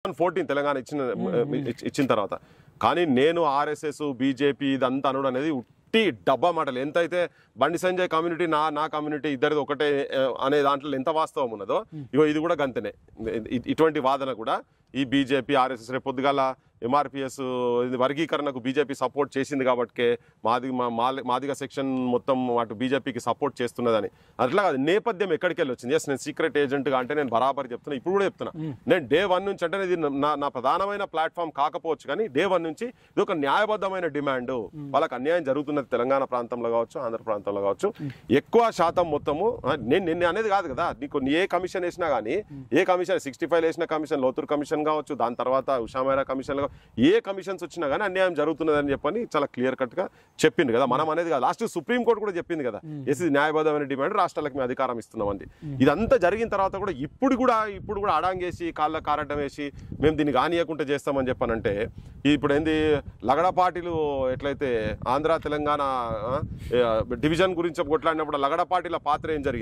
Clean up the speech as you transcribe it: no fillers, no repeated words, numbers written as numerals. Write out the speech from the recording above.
14 తెలంగాణ ఇచ్చిన తర్వాత కానీ నేను ఆర్ఎస్ఎస్ బీజేపీ ఇదంతా అనుడు అనేది ఉట్టి డబ్బా మాటలు. ఎంతైతే బండి సంజయ్ కమ్యూనిటీ నా కమ్యూనిటీ ఇద్దరిది ఒకటే అనే దాంట్లో ఎంత వాస్తవం ఉన్నదో ఇగో ఇది కూడా గంతనే. ఇటువంటి వాదన కూడా ఈ బీజేపీ ఆర్ఎస్ఎస్ రేపు పొద్దుగాల ఎంఆర్పిఎస్ వర్గీకరణకు బీజేపీ సపోర్ట్ చేసింది కాబట్టి మాదిగ సెక్షన్ మొత్తం అటు బీజేపీకి సపోర్ట్ చేస్తున్నదని అట్లా కాదు. నేపథ్యం ఎక్కడికి వెళ్ళి వచ్చింది? ఎస్ నేను సీక్రెట్ ఏజెంట్గా అంటే నేను బరాబర్ చెప్తున్నా, ఇప్పుడు కూడా చెప్తున్నా. నేను డే 1 నుంచి అంటే ఇది నా ప్రధానమైన ప్లాట్ఫామ్ కాకపోవచ్చు కానీ డే 1 నుంచి ఇది ఒక న్యాయబద్ధమైన డిమాండ్. వాళ్ళకి అన్యాయం జరుగుతున్నది తెలంగాణ ప్రాంతంలో కావచ్చు, ఆంధ్ర ప్రాంతంలో కావచ్చు. ఎక్కువ శాతం మొత్తము నేను అనేది కాదు కదా, నీకు ఏ కమిషన్ వేసినా కానీ ఏ కమిషన్ 65 వేసిన కమిషన్ లోతూర్ కమిషన్ కావచ్చు, దాని తర్వాత ఉషామైరా కమిషన్ ఏ కమిషన్స్ వచ్చినా కానీ అన్యాయం జరుగుతున్నదని చెప్పని చాలా క్లియర్ కట్ గా చెప్పింది కదా. మనం అనేది కాదు, లాస్ట్ సుప్రీంకోర్టు కూడా చెప్పింది కదా, ఎస్ ఇది న్యాయబద్ధమైన డిమాండ్, రాష్ట్రాలకు మేము అధికారం ఇస్తున్నామండి. ఇదంతా జరిగిన తర్వాత కూడా ఇప్పుడు కూడా అడాంగేసి కాళ్ళ కారడ్డం వేసి మేము దీన్ని కానీయకుండా చేస్తామని చెప్పానంటే ఇప్పుడు ఏంది లగడపాటిలు ఎట్లయితే ఆంధ్ర తెలంగాణ డివిజన్ గురించి కొట్లాడినప్పుడు లగడపాటిల పాత్ర ఏం జరిగింది?